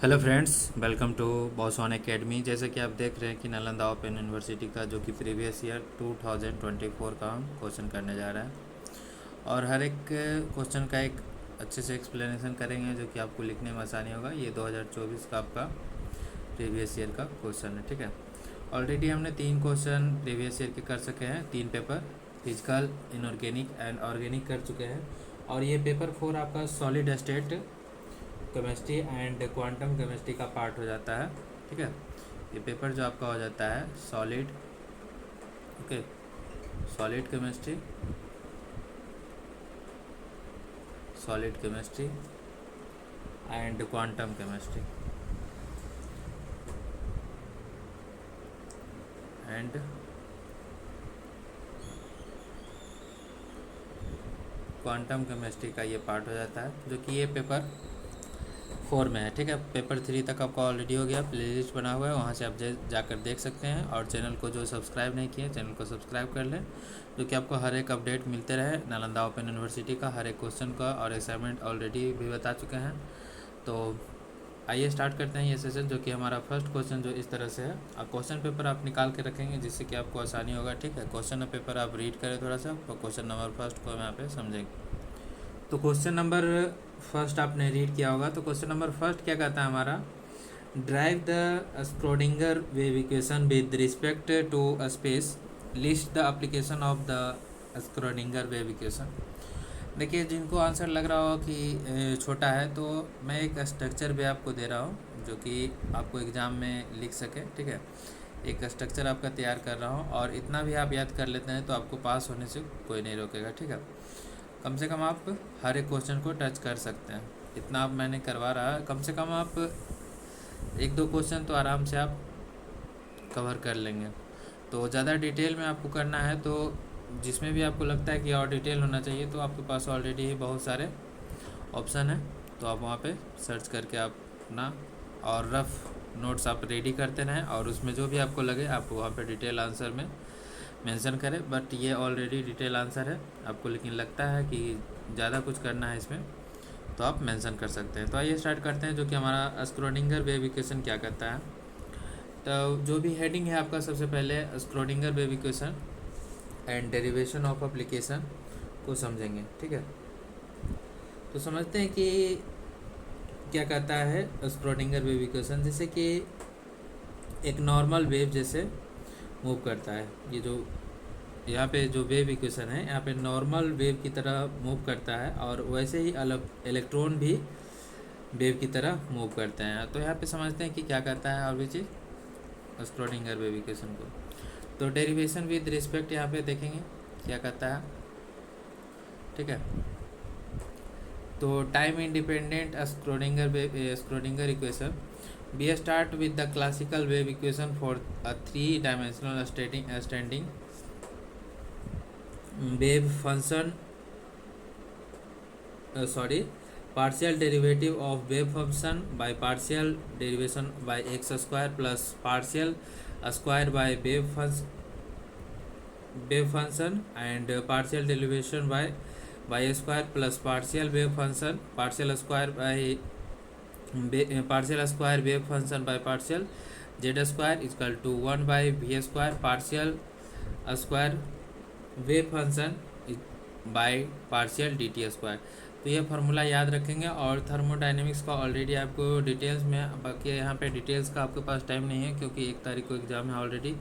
Hello friends, welcome to Boson academy. जैसे कि आप देख रहे हैं कि नालंदा ओपन यूनिवर्सिटी का जो कि प्रीवियस ईयर 2024 का हम क्वेश्चन करने जा रहे हैं और हर एक क्वेश्चन का एक अच्छे से एक्सप्लेनेशन करेंगे जो कि आपको लिखने में आसानी होगा। ये 2024 का आपका प्रीवियस ईयर का क्वेश्चन है, ठीक है। ऑलरेडी हमने 3 क्वेश्चन प्रीवियस ईयर के कर सके हैं, 3 paper physical, inorganic and organic कर चुके हैं। और ये पेपर 4 आपका solid state chemistry and quantum chemistry का पार्ट हो जाता है, ठीक है। ये पेपर जो आपका हो जाता है solid, okay, solid chemistry, solid chemistry and quantum chemistry and quantum chemistry का ये पार्ट हो जाता है जो कि ये पेपर 4 में है, ठीक है। पेपर 3 तक आपका ऑलरेडी हो गया, प्ले लिस्ट बना हुआ है, वहाँ से आप जाकर देख सकते हैं। और चैनल को जो सब्सक्राइब नहीं किए चैनल को सब्सक्राइब कर लें, जो कि आपको हर एक अपडेट मिलते रहे नालंदा ओपन यूनिवर्सिटी का, हर एक क्वेश्चन का और असाइनमेंट ऑलरेडी भी बता चुके हैं। तो आइए स्टार्ट करते हैं ये सेशन, जो कि हमारा फर्स्ट क्वेश्चन जो इस तरह से है। और क्वेश्चन पेपर आप निकाल के रखेंगे जिससे कि आपको आसानी होगा, ठीक है। क्वेश्चन पेपर आप रीड करें थोड़ा सा, तो क्वेश्चन नंबर फर्स्ट को हम यहाँ पे समझेंगे। तो क्वेश्चन नंबर फर्स्ट आपने रीड किया होगा। तो क्वेश्चन नंबर फर्स्ट क्या कहता है हमारा, derive the Schrodinger wave equation with respect to space, list the application of the Schrodinger wave equation. देखिए, जिनको आंसर लग रहा हो कि छोटा है, तो मैं एक स्ट्रक्चर भी आपको दे रहा हूँ जो कि आपको एग्ज़ाम में लिख सके, ठीक है। एक स्ट्रक्चर आपका तैयार कर रहा हूँ और इतना भी आप याद कर लेते हैं तो आपको पास होने से कोई नहीं रोकेगा, ठीक है। कम से कम आप हर एक क्वेश्चन को टच कर सकते हैं, इतना आप मैंने करवा रहा है। कम से कम आप 1-2 क्वेश्चन तो आराम से आप कवर कर लेंगे। तो ज़्यादा डिटेल में आपको करना है तो जिसमें भी आपको लगता है कि और डिटेल होना चाहिए, तो आपके पास ऑलरेडी बहुत सारे ऑप्शन है, तो आप वहाँ पे सर्च करके आप अपना और रफ नोट्स आप रेडी करते रहें और उसमें जो भी आपको लगे आप वहाँ पे डिटेल आंसर में मेंशन करें। बट ये ऑलरेडी डिटेल आंसर है आपको, लेकिन लगता है कि ज़्यादा कुछ करना है इसमें, तो आप मेंशन कर सकते हैं। तो आइए स्टार्ट करते हैं, जो कि हमारा स्क्रोडिंगर वेव इक्वेशन क्या कहता है। तो जो भी हेडिंग है आपका, सबसे पहले Schrödinger wave equation and derivation of application को समझेंगे, ठीक है। तो समझते हैं कि क्या कहता है स्क्रोडिंगर वेव इक्वेशन। जैसे कि एक नॉर्मल वेव जैसे मूव करता है, ये जो यहाँ पे जो वेव इक्वेशन है, यहाँ पे नॉर्मल वेव की तरह मूव करता है और वैसे ही अलग इलेक्ट्रॉन भी वेव की तरह मूव करते हैं। तो यहाँ पे समझते हैं कि क्या कहता है और भी चीज़ स्क्रोडिंगर वेव इक्वेशन को। तो डेरिवेशन विद रिस्पेक्ट यहाँ पे देखेंगे क्या कहता है, ठीक है। तो time independent Schrödinger equation, we start with the classical wave equation for a 3-dimensional standing wave function, partial derivative of wave function by partial derivation by x square plus partial square by wave function and partial derivation by y square plus partial wave function partial square by partial square wave function by partial z square is equal to 1 by v square partial square wave function by partial dt square. तो ये formula याद रखेंगे। और thermodynamics का already आपको details में, बाकी यहाँ पे डिटेल्स का आपके पास टाइम नहीं है क्योंकि 1 तारीख को एग्ज़ाम है ऑलरेडी,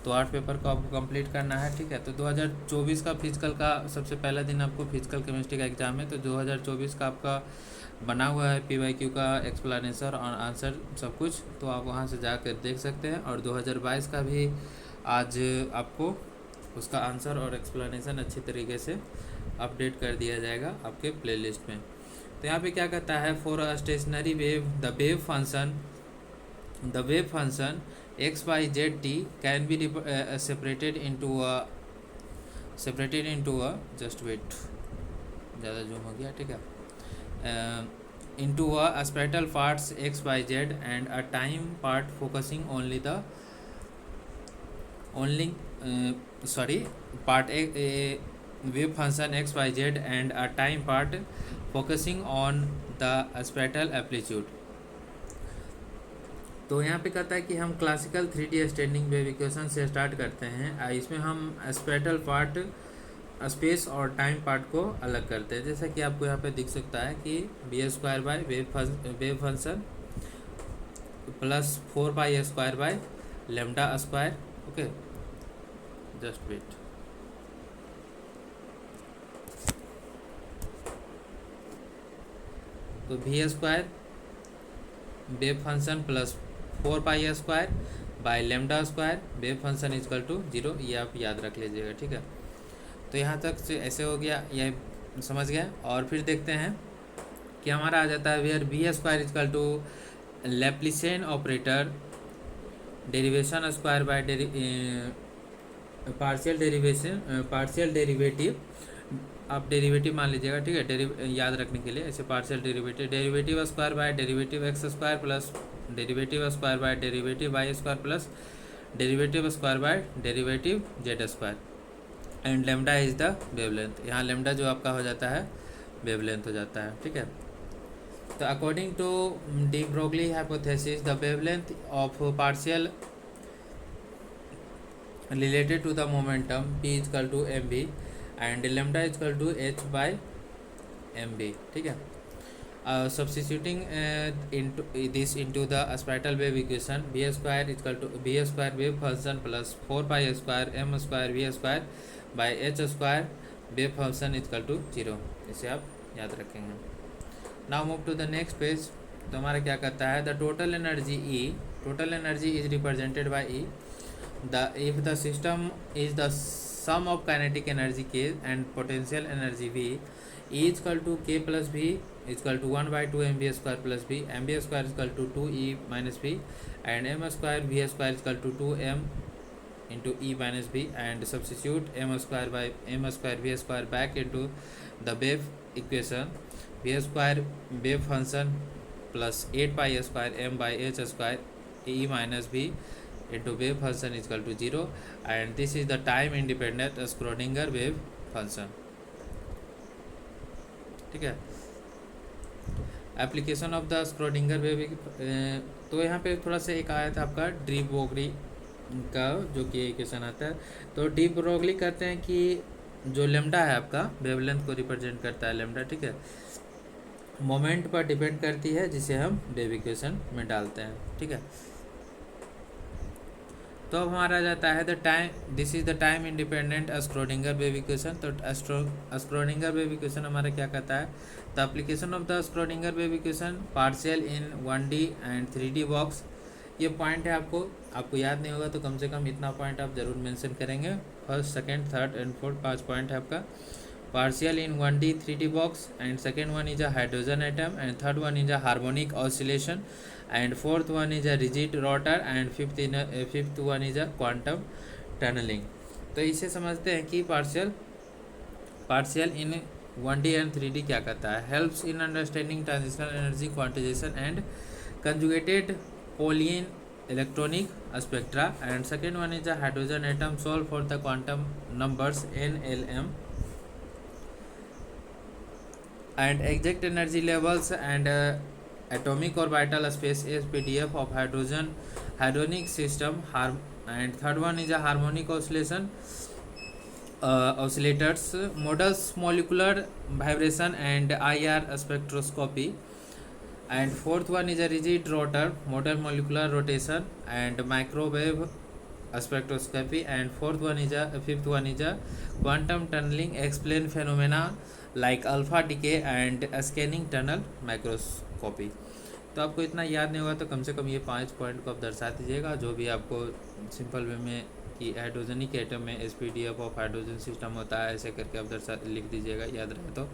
तो 8 पेपर को आपको कंप्लीट करना है, ठीक है। तो 2024 का फिजिकल का सबसे पहला दिन आपको फिजिकल केमिस्ट्री का एग्ज़ाम है, तो 2024 का आपका बना हुआ है PYQ का एक्सप्लेनेशन और आंसर सब कुछ, तो आप वहाँ से जाकर देख सकते हैं। और 2022 का भी आज आपको उसका आंसर और एक्सप्लेनेशन अच्छी तरीके से अपडेट कर दिया जाएगा आपके प्लेलिस्ट में। तो यहाँ पे क्या कहता है, for a stationary wave the wave function x y z t can be separated into a just wait, ज़्यादा जूम हो गया, ठीक है, into a spatial parts x y z and a time part focusing part a wave function x y z and a time part focusing on the spatial amplitude. तो यहाँ पे कहता है कि हम classical 3D standing wave equation से start करते हैं। इसमें हम स्पेटल पार्ट, स्पेस और टाइम पार्ट को अलग करते हैं। जैसा कि आपको यहाँ पे दिख सकता है कि b² by wave function plus 4π² by lambda square. Okay, just wait. तो v² wave function plus 4π² by lambda square wave function is equal to 0, ये आप याद रख लीजिएगा, ठीक है। तो यहाँ तक से ऐसे हो गया, यह समझ गया। और फिर देखते हैं कि हमारा आ जाता है where v² equal to Laplacian operator derivation square by partial derivative, आप डेरिवेटिव मान लीजिएगा, ठीक है, याद रखने के लिए ऐसे partial derivative square by derivative x² plus derivative square by derivative y² plus derivative square by derivative z², and lambda is the wavelength. यहाँ लेमडा जो आपका हो जाता है वेवलेंथ हो जाता है, ठीक है। तो according to de Broglie hypothesis the wavelength of partial related to the momentum p is equal to mv and lambda is equal to h by mv, ठीक है। Substituting into this into the spiral wave equation, v² is equal to v² wave function plus 4π² m² v² by h² wave function is equal to 0, इसे आप याद रखेंगे। Now move to the next page। तो हमारा क्या कहता है, the total energy E, total energy is represented by E if the system is the sum of kinetic energy k and potential energy v, E is equal to k plus v is equal to 1 by 2 mv² plus v, mv² is equal to 2e minus v, and m² v² is equal to 2m into e minus v, and substitute m² by m² v² back into the wave equation, v² wave function plus 8π² m by h² e minus v into wave function is equal to 0, and this is the time independent Schrödinger wave function, ठीक है। Application of the Schrodinger wave, तो यहाँ पे थोड़ा सा एक आया था आपका डी ब्रोगली का, जो कि इक्वेशन आता है। तो डी ब्रोगली कहते हैं कि जो लेमडा है आपका वेवलेंथ को रिप्रेजेंट करता है लेमडा, ठीक है, मोमेंट पर डिपेंड करती है, जिसे हम वेव इक्वेशन में डालते हैं, ठीक है। तो अब हमारा जाता है the time, this is the time independent Schrödinger wave equation. तो स्क्रोडिंगर वेव इक्वेशन हमारा क्या कहता है, the application of the Schrodinger wave equation partial in 1D and 3D box. ये पॉइंट है, आपको याद नहीं होगा तो कम से कम इतना पॉइंट आप जरूर मेंशन करेंगे। First, second, third and fourth 5 point है आपका। partial in 1D 3D box, and second one is a hydrogen atom, and third one is a harmonic oscillation, and fourth one is a rigid rotor, and fifth one is a quantum tunneling। तो इसे समझते हैं कि partial in 1D and 3D क्या करता है, helps in understanding transitional energy quantization and conjugated polyene electronic spectra, and second one is a hydrogen atom solve for the quantum numbers n, l, m, and exact energy levels and atomic orbital space SPDF of hadronic system, and third one is a harmonic oscillation oscillators, models molecular vibration and IR spectroscopy, and fourth one is a rigid rotor, model molecular rotation and microwave spectroscopy, and fifth one is a quantum tunneling, explain phenomena like alpha decay and scanning tunnel microscopy। तो आपको इतना याद नहीं होगा तो कम से कम ये 5 point को आप दर्शा दीजिएगा, जो भी आपको सिंपल वे में कि हाइड्रोजनिक एटम में SPDF ऑफ हाइड्रोजन सिस्टम होता है, ऐसे करके आप लिख दीजिएगा, याद रहे तो।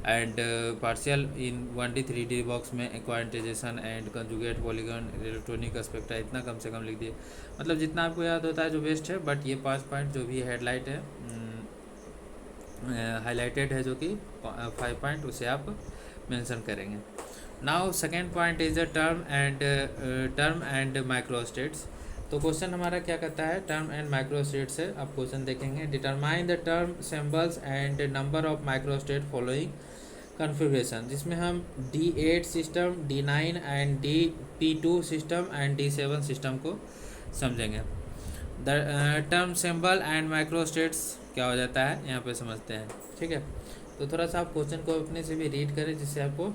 And partial in 1D 3D box में quantization and conjugate polygon electronic spectra, इतना कम से कम लिख दिए, मतलब जितना आपको याद होता है जो बेस्ट है। बट ये 5 पॉइंट जो भी हेडलाइट है हाईलाइटेड है, जो कि 5 पॉइंट, उसे आप मेंशन करेंगे। Now second point is the term and microstates. तो क्वेश्चन हमारा क्या कहता है, टर्म एंड माइक्रोस्टेट से आप क्वेश्चन देखेंगे। Determine the term symbols and number of microstate following configuration, जिसमें हम D8 system, D9 and P2 system and D7 system को समझेंगे। The term symbol and micro states क्या हो जाता है यहाँ पे समझते हैं, ठीक है। तो थोड़ा सा आप क्वेश्चन को अपने से भी रीड करें जिससे आपको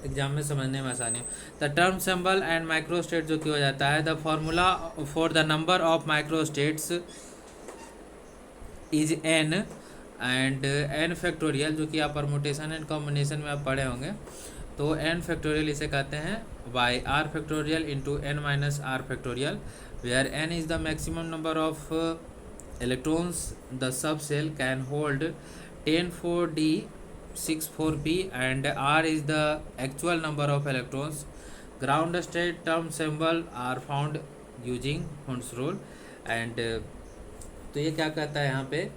एग्जाम में समझने में आसानी हो। The term symbol and micro state जो कि हो जाता है, the formula for the number of micro states is N and N factorial, जो कि आप परमुटेशन एंड कॉम्बिनेशन में आप पढ़े होंगे। तो एन फैक्टोरियल इसे कहते हैं by R factorial into N minus R factorial, where N is the maximum number of electrons the subcell can hold 10 for D, 6 for P and R is the actual number of electrons. Ground state term symbol are found using Hund's rule and तो ये क्या कहता है यहाँ पे,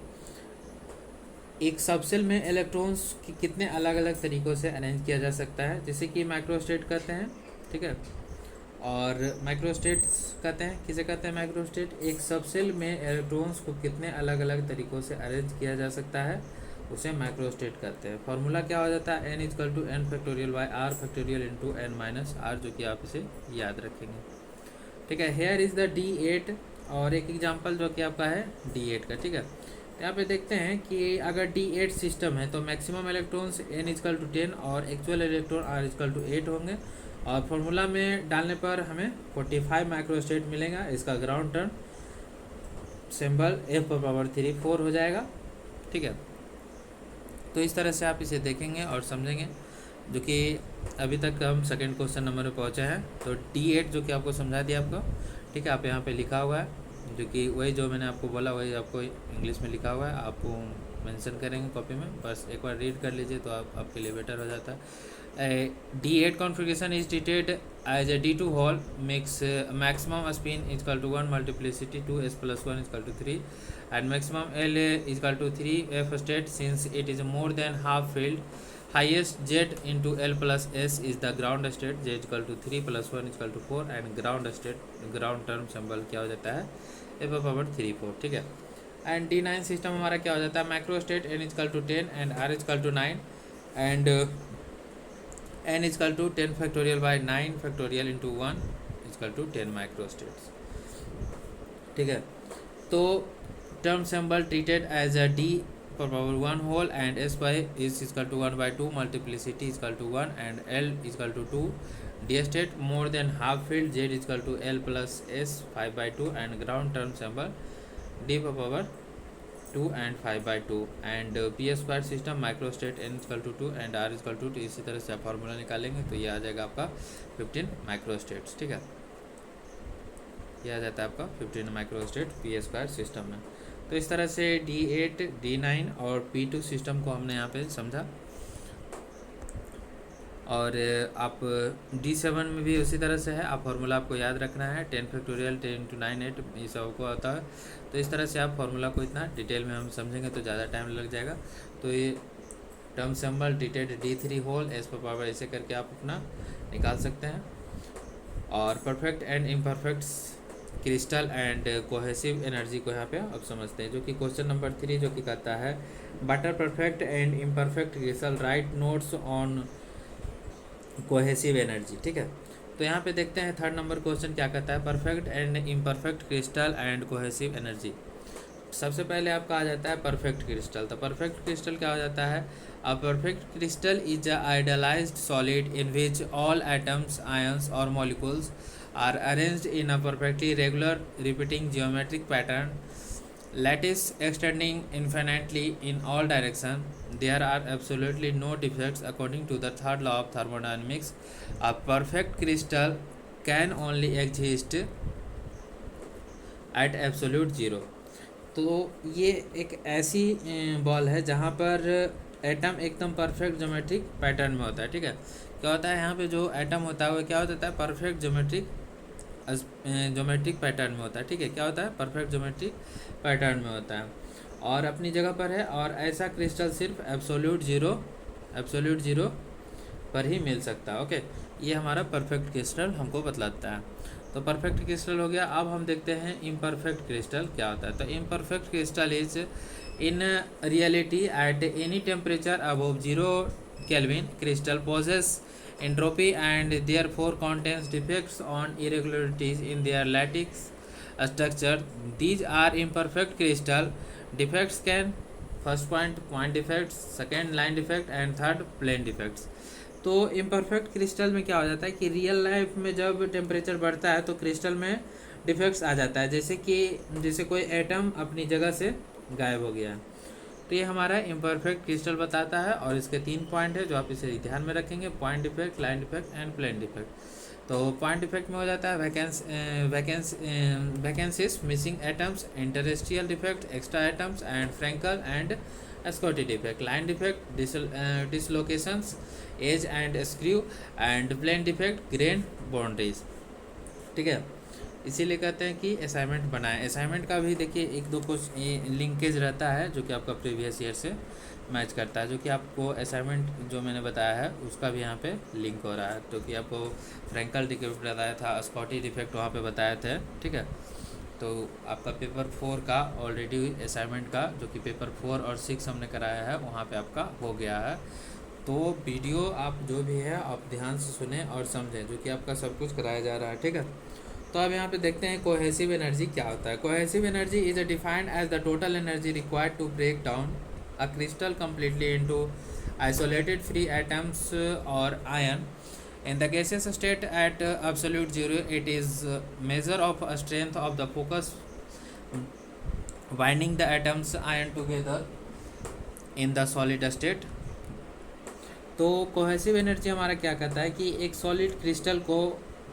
एक subshell में electrons कितने अलग अलग तरीक़ों से अरेंज किया जा सकता है, जैसे कि माइक्रोस्टेट कहते हैं, ठीक है। और माइक्रोस्टेट्स कहते हैं, किसे कहते हैं माइक्रोस्टेट, एक सबसेल में इलेक्ट्रॉन्स को कितने अलग अलग तरीक़ों से अरेंज किया जा सकता है उसे माइक्रोस्टेट कहते हैं। फॉर्मूला क्या हो जाता है, n equal to N factorial by R factorial into N minus R, जो कि आप इसे याद रखेंगे, ठीक है। हेयर इज़ द D8 और एक एग्जांपल जो कि आपका है D8 का, ठीक है। यहाँ पे देखते हैं कि अगर D8 सिस्टम है तो maximum electrons n equal to 10 और actual electron r equal to 8 होंगे और फॉर्मूला में डालने पर हमें 45 माइक्रोस्टेट मिलेगा। इसका ग्राउंड टर्म सिंबल F⁴ हो जाएगा, ठीक है। तो इस तरह से आप इसे देखेंगे और समझेंगे, जो कि अभी तक हम सेकंड क्वेश्चन नंबर में पहुंचे हैं। तो D8 जो कि आपको समझा दिया आपको, ठीक है। आप यहाँ पे लिखा हुआ है, जो कि वही जो मैंने आपको बोला वही आपको इंग्लिश में लिखा हुआ है, आपको मेंशन करेंगे कॉपी में, बस एक बार रीड कर लीजिए तो आपके लिए बेटर हो जाता है। D8 configuration is treated as a D2 hole, makes maximum spin is equal to 1 multiplicity 2s plus 1 is equal to 3 and maximum L is equal to 3 F state, since it is more than half filled. Highest Z into L plus S is the ground state, Z is equal to 3 plus 1 is equal to 4 and ground state, ground term symbol क्या हो जाता है F⁴, ठीक है। And D9 system हमारा क्या हो जाता है, micro state n equal to 10 and r equal to 9 and n equal to 10 factorial by 9 factorial into 1 equal to 10 माइक्रोस्टेट्स, ठीक है। तो term symbol treated as a D⁴ hole and S by is equal to 1/2 multiplicity equal to 1 and L equal to 2, D state more than half filled, Z equal to L plus S 5/2 and ground term symbol D⁴ 2 and 5/2 and P² system microstate n equal to 2 and r equal to 2। इसी तरह से आप formula निकालेंगे तो ये आ जाएगा आपका 15 microstates, ठीक है। ये आ जाता है आपका 15 माइक्रोस्टेट P² सिस्टम में। तो इस तरह से D8, D9 और P2 सिस्टम को हमने यहाँ पे समझा। और आप D7 में भी उसी तरह से है, आप फार्मूला आपको याद रखना है 10 फैक्टोरियल 10 इंटू 9 8 ये सब को आता है। तो इस तरह से आप फार्मूला को इतना डिटेल में हम समझेंगे तो ज़्यादा टाइम लग जाएगा। तो ये term symbol treated D3 whole S⁴ ऐसे करके आप अपना निकाल सकते हैं। और perfect and imperfect crystal and cohesive energy को यहाँ पे आप समझते हैं, जो कि क्वेश्चन नंबर 3 जो कि कहता है butter perfect and imperfect crystal right notes on cohesive energy, ठीक है। तो यहाँ पे देखते हैं थर्ड नंबर क्वेश्चन क्या कहता है, perfect and imperfect crystal and cohesive energy. सबसे पहले आपका आ जाता है परफेक्ट क्रिस्टल। तो परफेक्ट क्रिस्टल क्या हो जाता है, a perfect crystal is a idealised solid in which all atoms, ions और molecules are arranged in a perfectly regular repeating geometric pattern, lattice extending infinitely in all directions. There are absolutely no defects according to the third law of thermodynamics. A perfect crystal can only exist at absolute zero. तो ये एक ऐसी ball है जहाँ पर atom एकदम perfect geometric pattern में होता है, ठीक है। क्या होता है यहाँ पे जो एटम होता है वो क्या होता है, परफेक्ट ज्योमेट्रिक पैटर्न में होता है, ठीक है। क्या होता है, परफेक्ट ज्योमेट्रिक पैटर्न में होता है और अपनी जगह पर है। और ऐसा क्रिस्टल सिर्फ एब्सोल्यूट ज़ीरो पर ही मिल सकता है, ओके। ये हमारा परफेक्ट क्रिस्टल हमको बतलाता है। तो परफेक्ट क्रिस्टल हो गया। अब हम देखते हैं इम्परफेक्ट क्रिस्टल क्या होता है। तो imperfect crystal is In reality, at any temperature above 0 Kelvin, crystal possess entropy and therefore contains defects on irregularities in their lattice structure. These are imperfect crystal. Defects can first point defects, second line defect and third plane defects. तो imperfect crystal में क्या हो जाता है कि real life में जब temperature बढ़ता है तो क्रिस्टल में डिफेक्ट्स आ जाता है, जैसे कोई एटम अपनी जगह से गायब हो गया है। तो ये हमारा इम्परफेक्ट क्रिस्टल बताता है और इसके 3 पॉइंट है जो आप इसे ध्यान में रखेंगे, point defect, line defect and plane defect. तो पॉइंट डिफेक्ट में हो जाता है vacancies, missing atoms, interstitial defect, extra atoms and Frenkel and Schottky defect. Line defect, dislocations, edge and screw and plane defect, grain boundaries. ठीक है, इसीलिए कहते हैं कि असाइनमेंट बनाएं। असाइनमेंट का भी देखिए एक दो कुछ लिंकेज रहता है जो कि आपका प्रीवियस ईयर से मैच करता है, जो कि आपको असाइनमेंट जो मैंने बताया है उसका भी यहाँ पे लिंक हो रहा है, जो कि आपको फ्रैंकल डिफेक्ट बताया था, स्कॉटी डिफेक्ट वहाँ पे बताए थे। ठीक है, तो आपका पेपर 4 का ऑलरेडी असाइनमेंट का जो कि पेपर 4 और 6 हमने कराया है वहाँ पे आपका हो गया है। तो वीडियो आप जो भी है आप ध्यान से सुने और समझें, जो कि आपका सब कुछ कराया जा रहा है। ठीक है, तो अब यहाँ पे देखते हैं कोहेसिव एनर्जी क्या होता है। Cohesive energy is defined as the total energy required to break down a crystal completely into isolated free atoms or ion. In the gaseous state at absolute zero, it is measure of a strength of the focus binding the atoms ion together in the solid state. तो cohesive energy हमारा क्या कहता है कि एक solid crystal को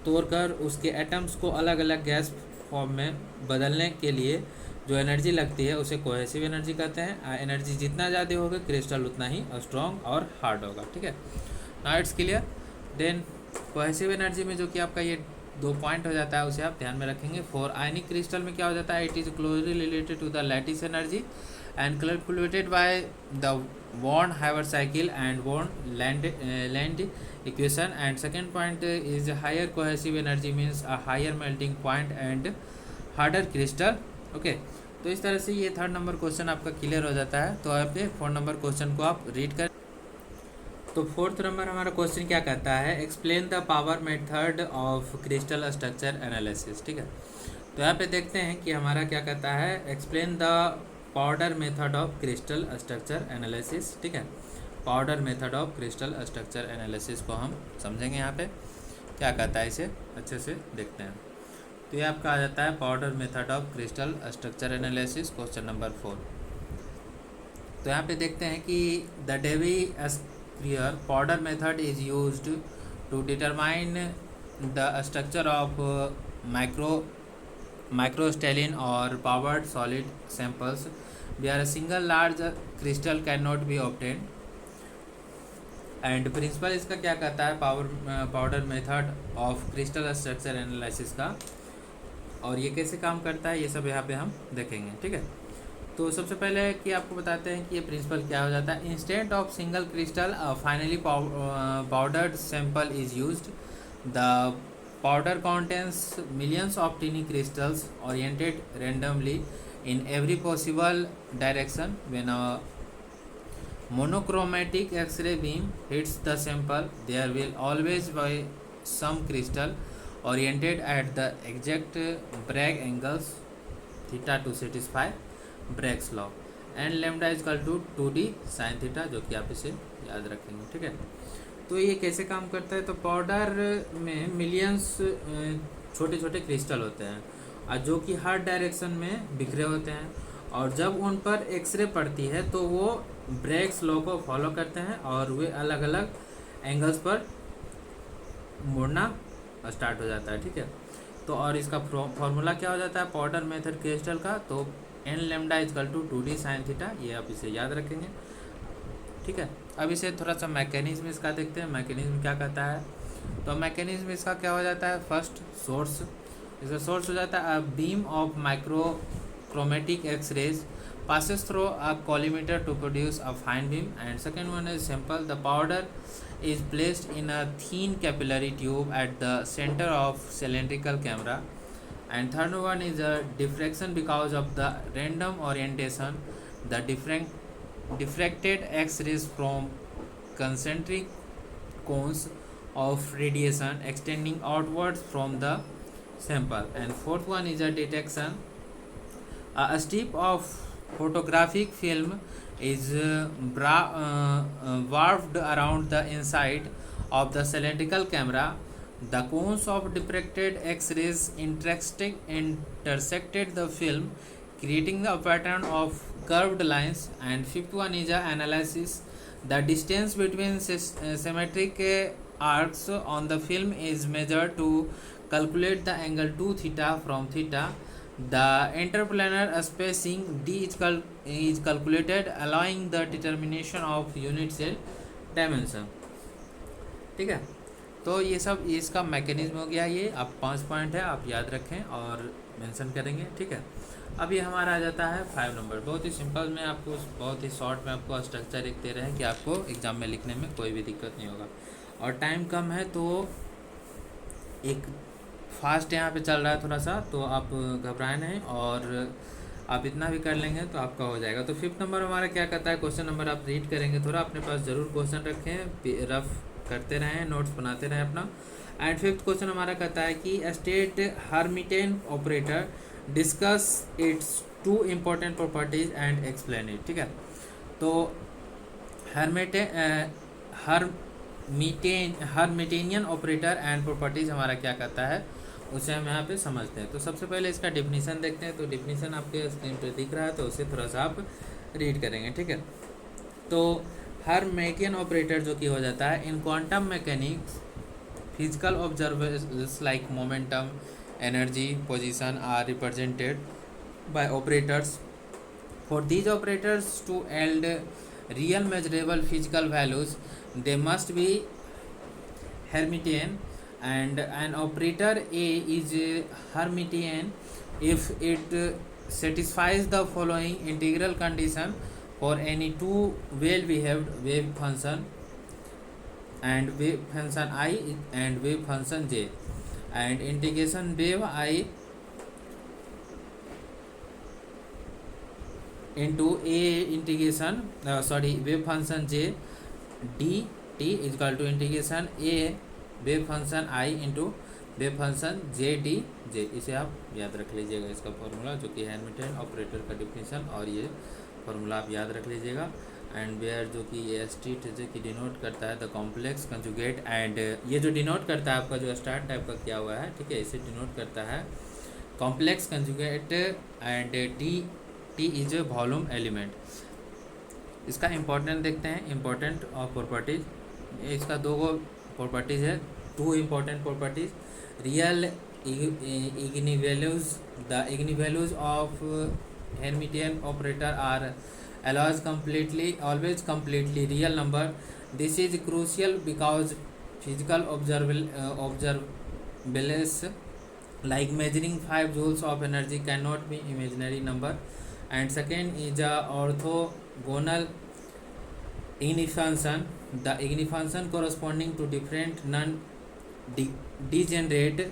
तोड़कर उसके एटम्स को अलग अलग गैस फॉर्म में बदलने के लिए जो एनर्जी लगती है उसे कोहेसिव एनर्जी कहते हैं। एनर्जी जितना ज़्यादा होगा क्रिस्टल उतना ही स्ट्रॉन्ग और हार्ड होगा। ठीक है, now it's clear. Then cohesive energy में जो कि आपका ये 2 पॉइंट हो जाता है उसे आप ध्यान में रखेंगे। फॉर आयनिक क्रिस्टल में क्या हो जाता है, it is closely related to the lattice energy and calculated by the Born-Haber cycle and Born-Land equation. And second point is higher cohesive energy means a higher melting point and harder crystal. Okay, तो इस तरह से ये 3rd number question आपका clear हो जाता है। तो आप 4 नंबर क्वेश्चन को आप रीड कर। तो 4th नंबर हमारा क्वेश्चन क्या कहता है, explain the power method of crystal structure analysis. ठीक है, तो यहाँ पे देखते हैं कि हमारा क्या कहता है, explain the powder method of crystal structure analysis. ठीक है, powder method of crystal structure analysis को हम समझेंगे यहाँ पे क्या कहता है, इसे अच्छे से देखते हैं। तो ये आपका आ जाता है powder method of crystal structure analysis, question number 4। तो यहाँ पे देखते हैं कि the Debye Scherrer powder method is used to determine the structure of microstalline or powered solid samples where a single large crystal cannot be obtained. And principle इसका क्या कहता है, powder method of crystal structure analysis का, और ये कैसे काम करता है ये सब यहाँ पे हम देखेंगे। ठीक है, तो सबसे पहले कि आपको बताते हैं कि ये प्रिंसिपल क्या हो जाता है। Instant of single crystal finally powdered sample is used. The powder contains millions of tiny crystals oriented randomly in every possible direction. When a monochromatic X-ray beam hits the sample, there will always be some crystal oriented at the exact Bragg angles theta to satisfy Bragg's law, and lambda is equal to 2d sin theta, जो कि आप इसे याद रखेंगे। ठीक है, तो ये कैसे काम करता है, तो पाउडर में मिलियंस छोटे छोटे क्रिस्टल होते हैं और जो कि हर डायरेक्शन में बिखरे होते हैं, और जब उन पर एक्सरे पड़ती है तो वो ब्रैग्स लॉ को फॉलो करते हैं और वे अलग अलग एंगल्स पर मुड़ना स्टार्ट हो जाता है। ठीक है, तो और इसका फॉर्मूला क्या हो जाता है पाउडर मेथड क्रिस्टल का, तो n lambda equal to 2d sine theta, ये आप इसे याद रखेंगे। ठीक है, अब इसे थोड़ा सा मैकेनिज्म इसका देखते हैं, मैकेनिज्म क्या कहता है। तो मैकेनिज्म इसका क्या हो जाता है, फर्स्ट सोर्स, इसका सोर्स हो जाता है beam of monochromatic X rays passes through a collimator to produce a fine beam, and second one is simple, the powder is placed in a thin capillary tube at the center of cylindrical camera, and third one is a diffraction because of the random orientation the diffracted X-rays from concentric cones of radiation extending outwards from the sample. And fourth one is a detection. A strip of photographic film is warped around the inside of the cylindrical camera. The cones of diffracted X-rays intersected the film, creating a pattern of curved lines. And fifth one is a analysis. The distance between symmetric arcs on the film is measured to calculate the angle 2 theta from theta. The interplanar spacing d is calculated, allowing the determination of unit cell dimension. ठीक है, तो ये सब इसका mechanism हो गया। ये आप 5 पॉइंट है, आप याद रखें और मेंशन करेंगे। ठीक है, अब ये हमारा आ जाता है 5 नंबर। बहुत ही सिंपल में आपको, बहुत ही शॉर्ट में आपको स्ट्रक्चर एक दे रहे हैं कि आपको एग्ज़ाम में लिखने में कोई भी दिक्कत नहीं होगा। और टाइम कम है तो एक फास्ट यहाँ पे चल रहा है थोड़ा सा, तो आप घबराए नहीं और आप इतना भी कर लेंगे तो आपका हो जाएगा। तो 5th नंबर हमारा क्या कहता है, क्वेश्चन नंबर आप रीड करेंगे, थोड़ा अपने पास ज़रूर क्वेश्चन रखें, रफ करते रहें, नोट्स बनाते रहें अपना। एंड 5th क्वेश्चन हमारा कहता है कि state Hermitian operator, discuss it's 2 important properties and explain it. ठीक है, तो हर्मिटियन ऑपरेटर एंड प्रॉपर्टीज हमारा क्या कहता है उसे हम यहाँ पे समझते हैं। तो सबसे पहले इसका डिफिनीसन देखते हैं। तो डिफिनीसन आपके स्क्रीन पे दिख रहा है, तो उसे थोड़ा सा आप रीड करेंगे। ठीक है, तो हर्मिटियन ऑपरेटर जो कि हो जाता है, in quantum mechanics physical observations like momentum, energy, position are represented by operators. For these operators to yield real measurable physical values, they must be Hermitian, and an operator A is Hermitian if it satisfies the following integral condition for any two well-behaved wave function and wave function I and wave function J, and integration wave I into a integration wave function j dt is equal to integration a wave function I into wave function j d j। इसे आप याद रख लीजिएगा, इसका formula जो कि Hamilton operator का definition, और ये फॉर्मूला आप याद रख लीजिएगा। एंड वेयर जो कि ये स्ट्रीट जो कि डिनोट करता है द कॉम्प्लेक्स कंजुगेट, एंड ये जो डिनोट करता है आपका जो स्टार्ट टाइप का किया हुआ है, ठीक है, इसे डिनोट करता है complex conjugate, and T is a volume element. इसका इम्पोर्टेंट देखते हैं, इम्पोर्टेंट ऑफ प्रॉपर्टीज। इसका 2 प्रॉपर्टीज है, 2 important properties. Real eigenvalues, the eigenvalues of Hermitian operator are always completely real number. This is crucial because physical observables like measuring 5 joules of energy cannot be imaginary number. And second is orthogonal ignifunction. The ignifunction corresponding to different non-degenerate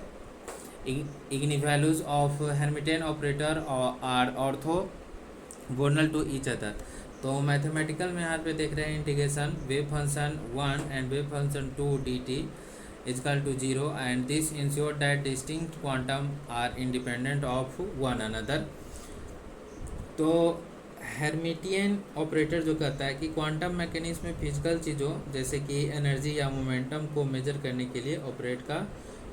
ignivalues of Hermitian operator are orthogonal to each other. तो mathematical में यहाँ पे देख रहे हैं integration wave function 1 and wave function 2 dt equal to 0, and this ensure that distinct quantum are independent of one another. तो Hermitian operator जो कहता है कि क्वांटम मैकेनिज्म में फिजिकल चीज़ों जैसे कि एनर्जी या मोमेंटम को मेजर करने के लिए ऑपरेट का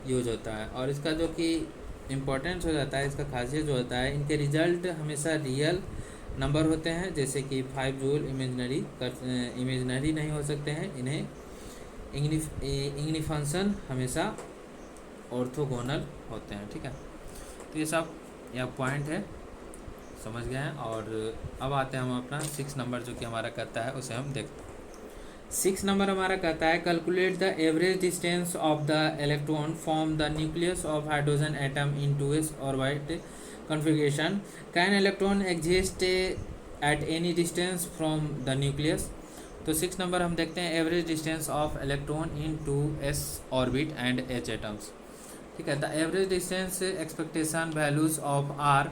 यूज होता है, और इसका जो कि इम्पोर्टेंस हो जाता है, इसका खासियत जो होता है, इनके रिजल्ट हमेशा रियल नंबर होते हैं, जैसे कि 5 जूल इमेजनरी नहीं हो सकते हैं। इन्हें इग्निफंक्शन हमेशा ऑर्थोगोनल होते हैं। ठीक है, तो ये सब यह पॉइंट है, समझ गए हैं। और अब आते हैं हम अपना 6 नंबर जो कि हमारा कहता है उसे हम देखते हैं। 6 नंबर हमारा कहता है calculate the average distance of the electron from the nucleus of hydrogen atom in 2s orbit configuration. Can electron exist at any distance from the nucleus? तो 6 नंबर हम देखते हैं average distance of electron in 2s orbit and h atoms. ठीक है, the average distance expectation values of R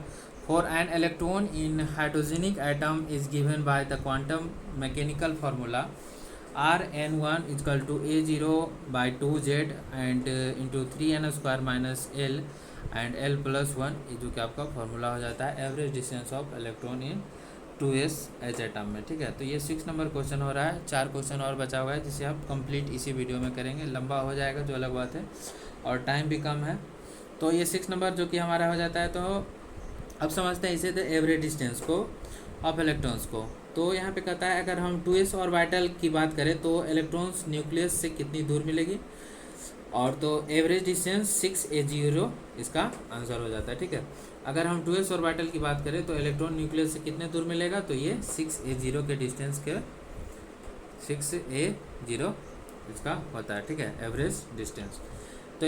For an electron in hydrogenic atom is given by the quantum mechanical formula Rn1 is equal to A0 by 2Z and into 3n square minus L and L plus one, ये जो कि आपका formula हो जाता है average distance of electron in 2s H atom में। ठीक है, तो ये 6 नंबर क्वेश्चन हो रहा है। 4 क्वेश्चन और बचा हुआ है जिसे आप कंप्लीट इसी वीडियो में करेंगे। लंबा हो जाएगा जो अलग बात है, और टाइम भी कम है। तो ये 6 नंबर जो कि हमारा हो जाता है। तो अब समझते हैं इसे द एवरेज डिस्टेंस को ऑफ इलेक्ट्रॉन्स को। तो यहाँ पे कहता है अगर हम 2s ऑर्बिटल की बात करें तो इलेक्ट्रॉन्स न्यूक्लियस से कितनी दूर मिलेगी, और तो एवरेज डिस्टेंस 6a0 इसका आंसर हो जाता है। ठीक है, अगर हम 2s ऑर्बिटल की बात करें तो इलेक्ट्रॉन न्यूक्लियस से कितने दूर मिलेगा, तो ये 6a0 के डिस्टेंस के 6a0 इसका होता है। ठीक है, एवरेज डिस्टेंस। तो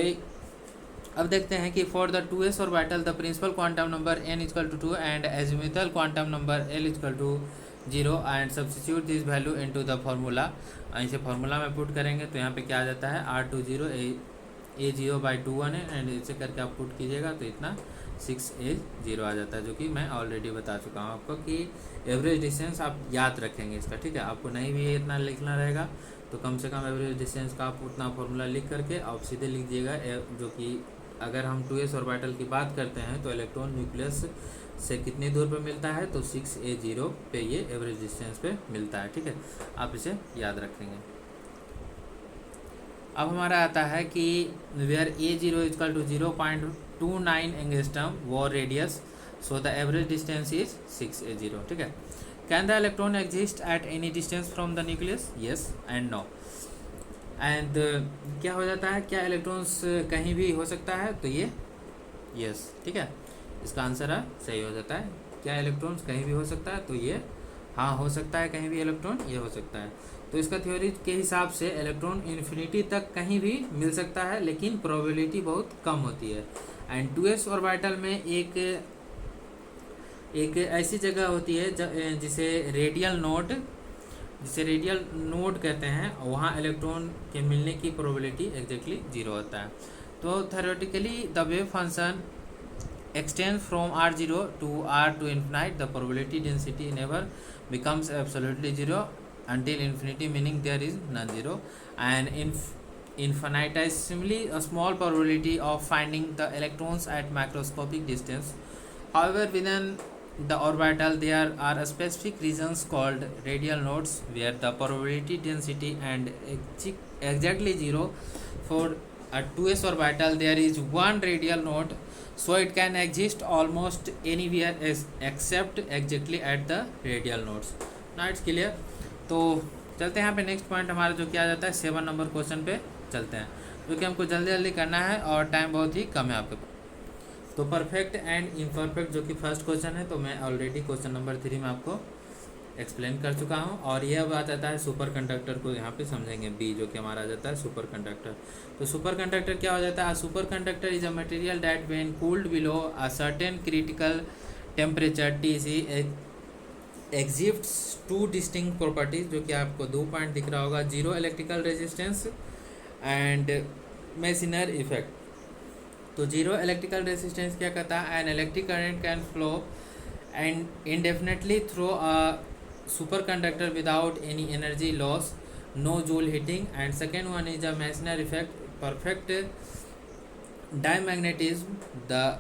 अब देखते हैं कि for the 2s orbital the principal quantum number n equal to 2 and azimuthal quantum number l equal to 0 and substitute this value into the formula. इसे फार्मूला में पुट करेंगे तो यहाँ पे क्या आ जाता है R20 A0 बाई 2 है, एंड इसे करके आप पुट कीजिएगा तो इतना 6a0 आ जाता है, जो कि मैं ऑलरेडी बता चुका हूँ आपको कि एवरेज डिस्टेंस आप याद रखेंगे इसका। ठीक है, आपको नहीं भी इतना लिखना रहेगा तो कम से कम एवरेज डिस्टेंस का आप उतना फार्मूला लिख करके आप सीधे लिख दिएगा, जो कि अगर हम 2s ऑर्बिटल की बात करते हैं तो इलेक्ट्रॉन न्यूक्लियस से कितनी दूर पे मिलता है, तो 6a0 पे ये एवरेज डिस्टेंस पे मिलता है। ठीक है, आप इसे याद रखेंगे। अब हमारा आता है कि where a0 equal to 0.29 angstrom Bohr radius, so the average distance is 6a0। ठीक है, can the electron exist at any distance from the nucleus, yes and no. And क्या हो जाता है, क्या इलेक्ट्रॉन्स कहीं भी हो सकता है, तो ये यस। ठीक है, इसका आंसर है सही हो जाता है। क्या इलेक्ट्रॉन्स कहीं भी हो सकता है, तो ये हाँ हो सकता है, कहीं भी इलेक्ट्रॉन ये हो सकता है। तो इसका थ्योरी के हिसाब से इलेक्ट्रॉन इन्फिनिटी तक कहीं भी मिल सकता है, लेकिन प्रोबेबिलिटी बहुत कम होती है। एंड 2s ऑर्बिटल में एक ऐसी जगह होती है जिसे रेडियल नोड कहते हैं, वहाँ इलेक्ट्रॉन के मिलने की प्रोबेबिलिटी एग्जैक्टली 0 होता है। तो theoretically the wave function extends from R0 to R to infinite, the probability density never becomes absolutely 0 until infinity, meaning there is non-zero, and infinitesimally a small probability of finding the electrons at macroscopic distance. However, within the orbital there are specific regions called radial nodes where the probability density and exactly 0. For a 2s orbital there is one radial node, so it can exist almost anywhere except exactly at the radial nodes. Now it's clear. तो चलते हैं यहाँ पे next point हमारा जो क्या जाता है 7 नंबर क्वेश्चन पे चलते हैं, जो कि हमको जल्दी जल्दी करना है और टाइम बहुत ही कम है आपके पास। तो परफेक्ट एंड इम्परफेक्ट जो कि फर्स्ट क्वेश्चन है, तो मैं ऑलरेडी क्वेश्चन नंबर 3 में आपको एक्सप्लेन कर चुका हूँ। और यह अब आ जाता है सुपर कंडक्टर को यहाँ पे समझेंगे, बी जो कि हमारा आ जाता है सुपर कंडक्टर। तो सुपर कंडक्टर क्या हो जाता है, super conductor is a material that when cooled below a certain critical temperature Tc exhibits 2 distinct properties, जो कि आपको 2 पॉइंट दिख रहा होगा, 0 इलेक्ट्रिकल रेजिस्टेंस एंड मेसिनर इफेक्ट। तो 0 इलेक्ट्रिकल रेजिस्टेंस क्या कहता है, an electric current can flow and indefinitely through a superconductor without any energy loss, no joule heating. And second one is a Meissner effect, perfect diamagnetism, the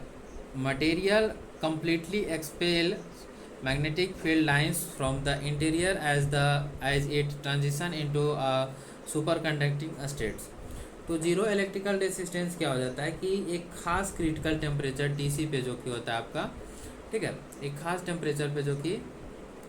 material completely expel magnetic field lines from the interior as it transition into a superconducting states. तो 0 electrical resistance क्या हो जाता है कि एक खास critical temperature Tc पे जो कि होता है आपका, ठीक है, एक खास टेम्परेचर पे जो कि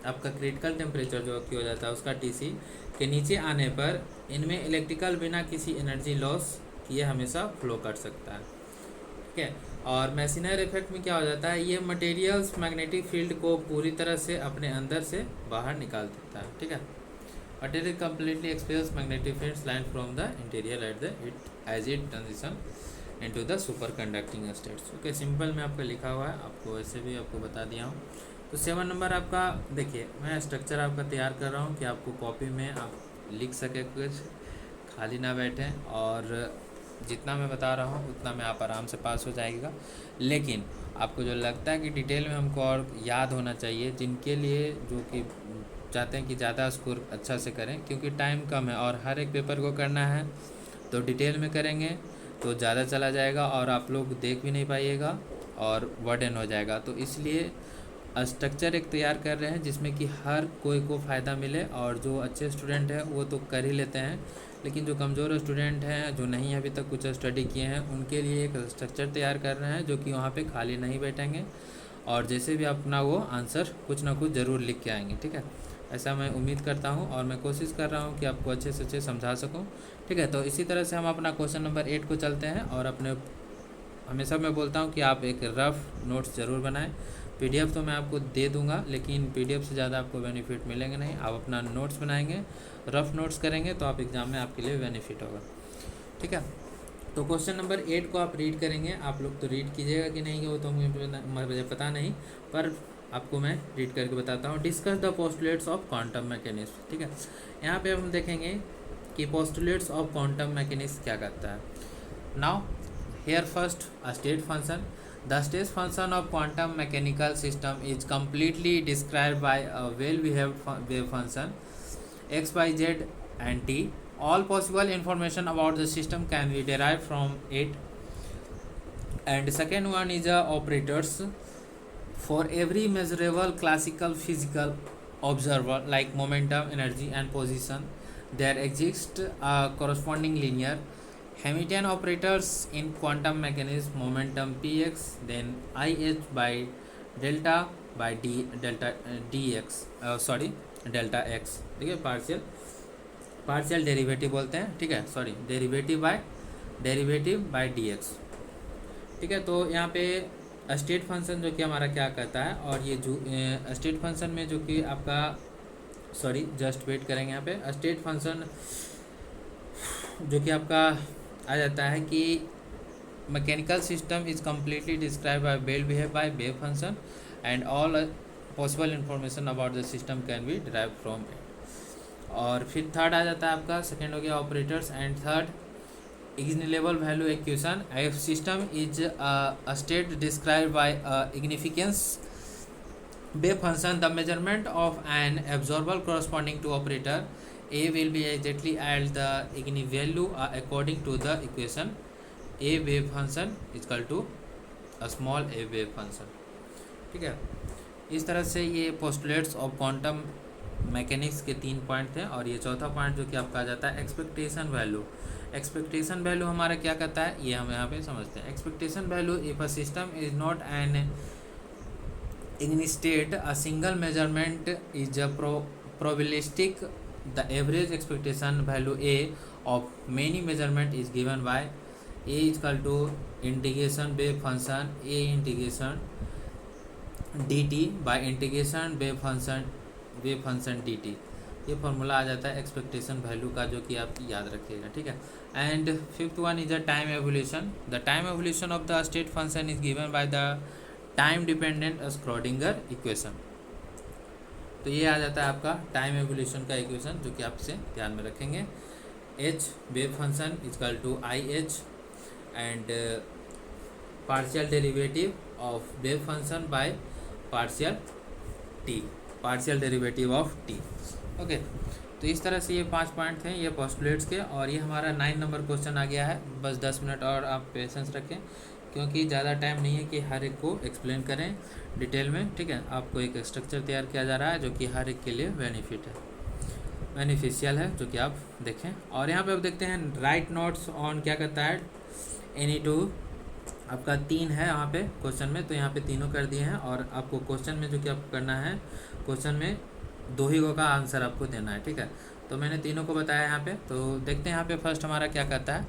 आपका क्रिटिकल टेम्परेचर जो कि हो जाता है उसका Tc के नीचे आने पर इनमें इलेक्ट्रिकल बिना किसी एनर्जी लॉस किए हमेशा फ्लो कर सकता है। ठीक है, और मेसिनर इफेक्ट में क्या हो जाता है, ये मटेरियल्स मैग्नेटिक फील्ड को पूरी तरह से अपने अंदर से बाहर निकाल देता है। ठीक है, material completely expels magnetic fields line from the interior as it transition into the super conducting states. Okay, simple में आपका लिखा हुआ है, आपको वैसे भी आपको बता दिया हूँ। तो 7 नंबर आपका देखिए, मैं स्ट्रक्चर आपका तैयार कर रहा हूँ कि आपको कॉपी में आप लिख सके, कुछ खाली ना बैठें। और जितना मैं बता रहा हूँ उतना में आप आराम से पास हो जाएगा। लेकिन आपको जो लगता है कि डिटेल में हमको और याद होना चाहिए, जिनके लिए जो कि चाहते हैं कि ज़्यादा स्कोर अच्छा से करें, क्योंकि टाइम कम है और हर एक पेपर को करना है, तो डिटेल में करेंगे तो ज़्यादा चला जाएगा और आप लोग देख भी नहीं पाइएगा और वर्डन हो जाएगा। तो इसलिए स्ट्रक्चर एक तैयार कर रहे हैं जिसमें कि हर कोई को फ़ायदा मिले, और जो अच्छे स्टूडेंट हैं वो तो कर ही लेते हैं, लेकिन जो कमज़ोर स्टूडेंट हैं, जो नहीं अभी तक कुछ स्टडी किए हैं, उनके लिए एक स्ट्रक्चर तैयार कर रहे हैं जो कि वहाँ पे खाली नहीं बैठेंगे और जैसे भी अपना वो आंसर कुछ ना कुछ ज़रूर लिख के आएंगे। ठीक है, ऐसा मैं उम्मीद करता हूँ और मैं कोशिश कर रहा हूँ कि आपको अच्छे से अच्छे समझा सकूँ। ठीक है, तो इसी तरह से हम अपना क्वेश्चन नंबर 8 को चलते हैं। और अपने हमेशा मैं बोलता हूँ कि आप एक रफ़ नोट्स ज़रूर बनाएं। पीडीएफ तो मैं आपको दे दूंगा, लेकिन पीडीएफ से ज़्यादा आपको बेनिफिट मिलेंगे नहीं। आप अपना नोट्स बनाएंगे, रफ़ नोट्स करेंगे तो आप एग्ज़ाम में आपके लिए बेनिफिट होगा। ठीक है, तो क्वेश्चन नंबर 8 को आप रीड करेंगे। आप लोग तो रीड कीजिएगा कि नहीं वो तो मुझे पता नहीं, पर आपको मैं रीड करके बताता हूँ। Discuss the postulates of quantum mechanics. ठीक है, यहाँ पे हम देखेंगे कि पोस्टुलेट्स ऑफ क्वांटम मैकेनिक्स क्या करता है। Now here first a state function. The state function of quantum mechanical system is completely described bye a well behaved wave function x, y, z and t. All possible information about the system can be derived from it. And second one is operators. For every measurable classical physical observer like momentum, energy and position, there exists a corresponding linear Hamilton operators in quantum mechanics. Momentum px, then ih by delta by d delta dx delta x। ठीक है, partial derivative बोलते हैं। ठीक है, sorry derivative by D X. ठीक है, तो यहाँ पे स्टेट फंक्शन जो कि हमारा क्या कहता है, और ये जो स्टेट फंक्शन में जो कि आपका जस्ट वेट करेंगे। यहाँ पे स्टेट फंक्शन जो कि आपका आ जाता है कि mechanical system is completely describe by well behave by wave function and all possible information about the system can be derive from it. और फिर थर्ड आ जाता है आपका, सेकेंड हो गया ऑपरेटर्स, एंड थर्ड इग्निलेबल वैल्यू equation. If system is a state describe by eigenfunctions wave function, the measurement of an observable corresponding to operator A will be exactly at the igni value according to the equation A wave function is equal to a small a wave function। ठीक है, इस तरह से ये postulates of quantum mechanics के 3 point थे। और ये चौथा पॉइंट जो कि आपका आ जाता है एक्सपेक्टेशन वैल्यू। एक्सपेक्टेशन वैल्यू हमारा क्या कहता है, ये हम यहाँ पे समझते हैं। Expectation value if a system is not an in state a single measurement is a probabilistic, the average expectation value A of many measurement is given by A is equal to integration wave function A integration dt by integration wave function dt। ये formula आ जाता है expectation value का, जो कि आप याद रखिएगा। ठीक है, and fifth one is the time evolution. The time evolution of the state function is given by the time dependent Schrödinger equation. तो ये आ जाता है आपका टाइम एवोल्यूशन का इक्वेशन, जो कि आप इसे ध्यान में रखेंगे। H wave function is equal to I H and partial derivative of wave function by partial derivative of T. Okay, तो इस तरह से ये 5 पॉइंट थे ये पोस्टुलेट्स के, और ये हमारा 9 नंबर क्वेश्चन आ गया है। बस 10 मिनट और आप पेशेंस रखें, क्योंकि ज़्यादा टाइम नहीं है कि हर एक को एक्सप्लेन करें डिटेल में। ठीक है, आपको एक स्ट्रक्चर तैयार किया जा रहा है जो कि हर एक के लिए बेनिफिशियल है, जो कि आप देखें। और यहाँ पे आप देखते हैं राइट नोट्स ऑन क्या कहता है एनी टू। आपका 3 है यहाँ पे क्वेश्चन में, तो यहाँ पे तीनों कर दिए हैं। और आपको क्वेश्चन में जो कि आपको करना है, क्वेश्चन में 2 ही का आंसर आपको देना है। ठीक है, तो मैंने तीनों को बताया यहाँ पे। तो देखते हैं यहाँ पे फर्स्ट हमारा क्या कहता है।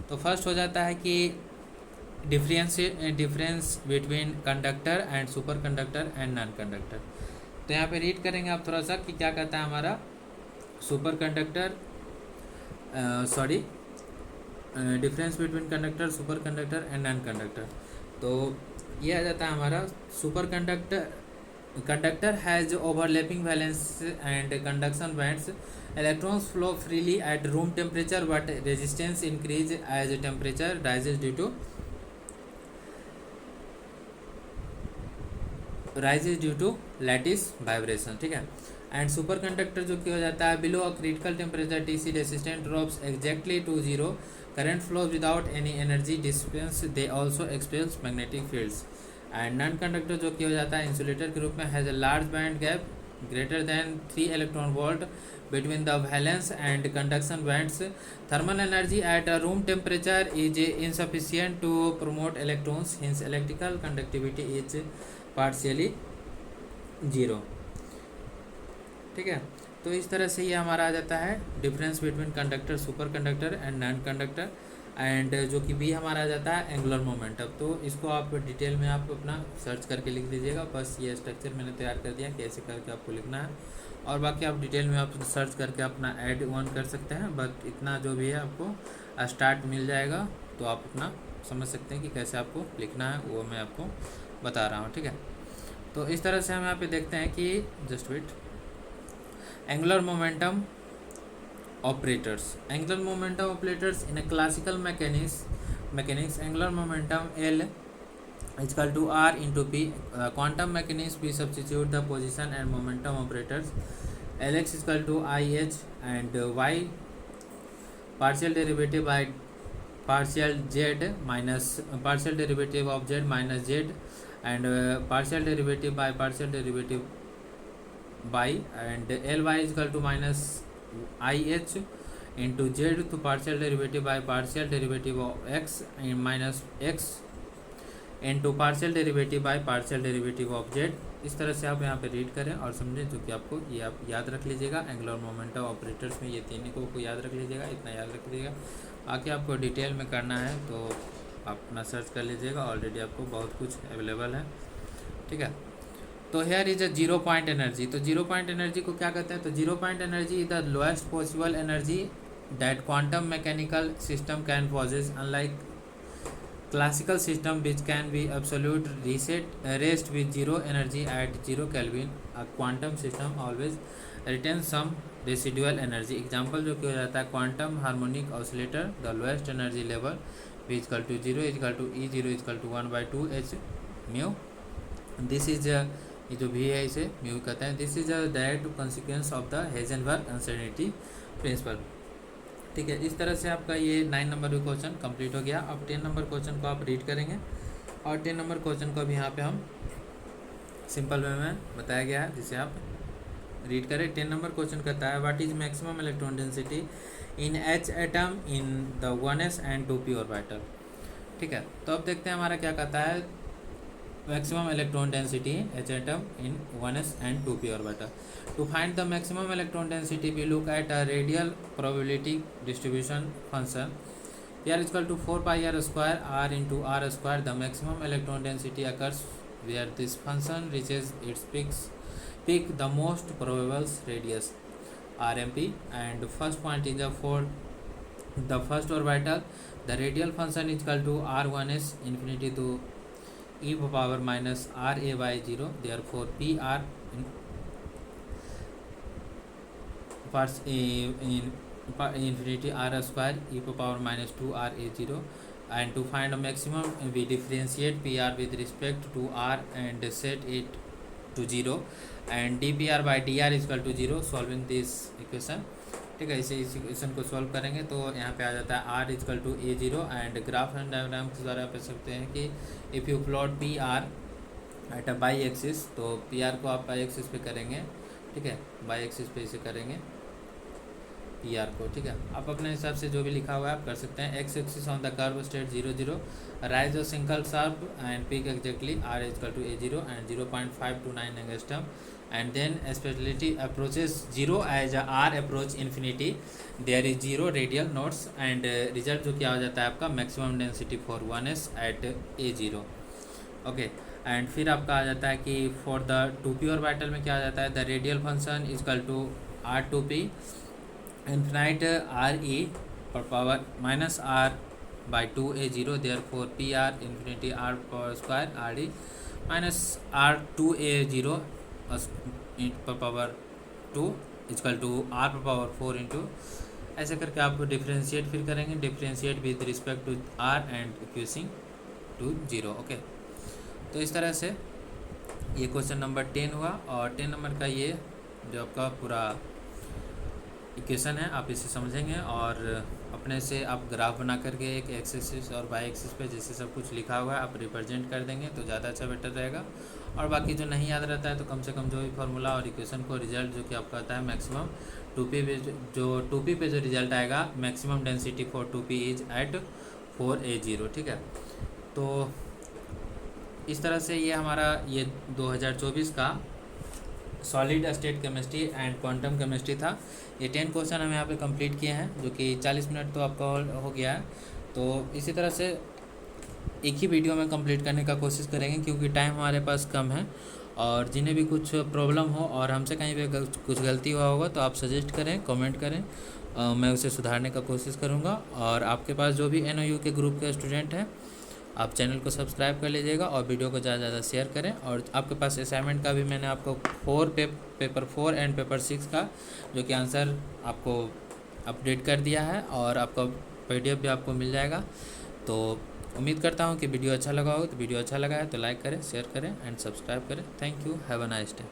तो फर्स्ट हो जाता है कि difference between conductor and super conductor and non conductor. तो यहाँ पे रीड करेंगे आप थोड़ा सा कि क्या कहता है हमारा super conductor difference between conductor, super conductor and non conductor. तो ये आ जाता है हमारा super conductor has overlapping valence and conduction bands Electrons flow freely at room temperature, but resistance increase as temperature rises due to lattice vibration, ठीक है। And super conductor जो कि हो जाता है below a critical temperature TC resistant drops exactly to zero, current flows without any energy dispense, they also experience magnetic fields. And non conductor जो कि हो जाता है इंसुलेटर के रूप में has a large band gap greater than 3 electron volt between the valence and conduction bands. Thermal energy at a room temperature is insufficient to promote electrons, hence electrical conductivity is partially zero, ठीक है। तो इस तरह से ये हमारा आ जाता है difference between conductor, super conductor and non conductor. And जो कि बी हमारा आ जाता है एंगुलर मोमेंटम। तो इसको आप डिटेल में आप अपना सर्च करके लिख लीजिएगा। बस ये स्ट्रक्चर मैंने तैयार कर दिया कैसे करके आपको लिखना है, और बाकी आप डिटेल में आप सर्च करके अपना ऐड ऑन कर सकते हैं। बट इतना जो भी है आपको स्टार्ट मिल जाएगा, तो आप अपना समझ सकते हैं कि कैसे आपको लिखना है, वो मैं आपको बता रहा हूँ, ठीक है। तो इस तरह से हम यहाँ पे देखते हैं कि just wait, angular momentum operators. Angular momentum operators in a classical mechanics angular momentum L is equal to R into P. Quantum mechanics we substitute the position and momentum operators. Lx is equal to IH and y partial derivative by partial z minus partial derivative of z minus z, and partial derivative by partial derivative by, and Ly is equal to minus IH into z to partial derivative by partial derivative of x and minus x into partial derivative by partial derivative of z। इस तरह से आप यहाँ पे read करें और समझें, जो कि आपको ये आप याद रख लीजिएगा। एंगुलर मोमेंटम ऑपरेटर्स में ये तीन को याद रख लीजिएगा, इतना याद रख लीजिएगा। बाकी आपको डिटेल में करना है तो आप अपना सर्च कर लीजिएगा, ऑलरेडी आपको बहुत कुछ अवेलेबल है, ठीक है। तो here is a zero point energy. तो जीरो पॉइंट एनर्जी को क्या कहते हैं? तो zero point energy is the lowest possible energy that quantum mechanical system can possess, unlike classical system which can be absolute rest with zero energy at zero kelvin. A quantum system always retain some residual energy. Example जो कि हो जाता है quantum harmonic oscillator, the lowest energy level v is equal to zero equal to E zero equal to 1/2h mu. This is ये जो भी है इसे म्यू कहते हैं। This is a direct consequence of the Heisenberg uncertainty principle, ठीक है। इस तरह से आपका ये 9 नंबर का क्वेश्चन कंप्लीट हो गया। अब 10 नंबर क्वेश्चन को आप रीड करेंगे, और 10 नंबर क्वेश्चन को भी यहाँ पे हम सिंपल वे में बताया गया है, जिसे आप रीड करें। 10 नंबर क्वेश्चन कहता है what is maximum electron density in H atom in the 1s and 2p orbital, ठीक है। तो अब देखते हैं हमारा क्या कहता है maximum electron density H atom in 1s and 2p orbital. To find the maximum electron density, we look at a radial probability distribution function. R is equal to 4 pi r square r into r square. The maximum electron density occurs where this function reaches its peak the most probable radius rmp, and first point is for the first orbital. The radial function is equal to r1s infinity to e power minus r a by 0, therefore p r infinity r square e power minus 2 r a 0. And to find a maximum, we differentiate p r with respect to r and set it to 0, and dpr by dr is equal to 0. Solving this equation, ठीक है। इस equation को solve करेंगे तो यहाँ पे आ जाता है r equal to a 0, and graph and diagram के द्वारा आप सकते हैं कि if you plot P R at a Y axis, तो पी आर को आप बाई एक्सिस पे करेंगे, ठीक है, बाई एक्सिस पे इसे करेंगे पी आर को, ठीक है। आप अपने हिसाब से जो भी लिखा हुआ है आप कर सकते हैं। X axis on the curve state 0 0, rise of single sharp and peak exactly r equal to a 0 and 0.529 angstrom, and then speciality approaches 0 as r approach infinity, there is 0 radial nodes, and result जो क्या हो जाता है आपका maximum density for 1s at a0, okay. And फिर आपका आ जाता है कि for the 2p ऑर्बिटल में क्या आ जाता है, the radial function is equal to r2p infinite r e per power minus r by 2 a0, therefore pr infinity r power square r e minus r 2 a0 per power 2 equal to r⁴ into ऐसे करके आप differentiate फिर करेंगे, differentiate with respect to r and equating to 0। Okay, तो इस तरह से ये क्वेश्चन नंबर 10 हुआ। और 10 नंबर का ये जो आपका पूरा इक्वेशन है आप इसे समझेंगे और अपने से आप ग्राफ बना करके एक एक्स एक्सिस और वाई एक्सिस पे जैसे सब कुछ लिखा हुआ है आप रिप्रेजेंट कर देंगे तो ज़्यादा अच्छा बेटर रहेगा। और बाकी जो नहीं याद रहता है तो कम से कम जो भी फार्मूला और इक्वेशन को रिजल्ट जो कि आपका आता है मैक्सिमम 2p पे जो रिजल्ट आएगा maximum density for 2p is at 4a0। ठीक है, तो इस तरह से ये हमारा ये 2024 का solid state chemistry and quantum chemistry था। ये 10 क्वेश्चन हम यहाँ पे कंप्लीट किए हैं जो कि 40 मिनट तो आपका हो गया है। तो इसी तरह से एक ही वीडियो में कंप्लीट करने का कोशिश करेंगे क्योंकि टाइम हमारे पास कम है। और जिन्हें भी कुछ प्रॉब्लम हो और हमसे कहीं पे कुछ गलती हुआ होगा तो आप सजेस्ट करें, कमेंट करें, मैं उसे सुधारने का कोशिश करूँगा। और आपके पास जो भी NOU के ग्रुप के स्टूडेंट हैं आप चैनल को सब्सक्राइब कर लीजिएगा और वीडियो को ज़्यादा से ज़्यादा शेयर करें। और आपके पास असाइनमेंट का भी मैंने आपको पेपर 4 एंड पेपर 6 का जो कि आंसर आपको अपडेट कर दिया है और आपका PDF भी आपको मिल जाएगा। तो उम्मीद करता हूँ कि वीडियो अच्छा लगा हो। तो वीडियो अच्छा लगा है तो लाइक करें, शेयर करें एंड सब्सक्राइब करें। Thank you, have a nice day.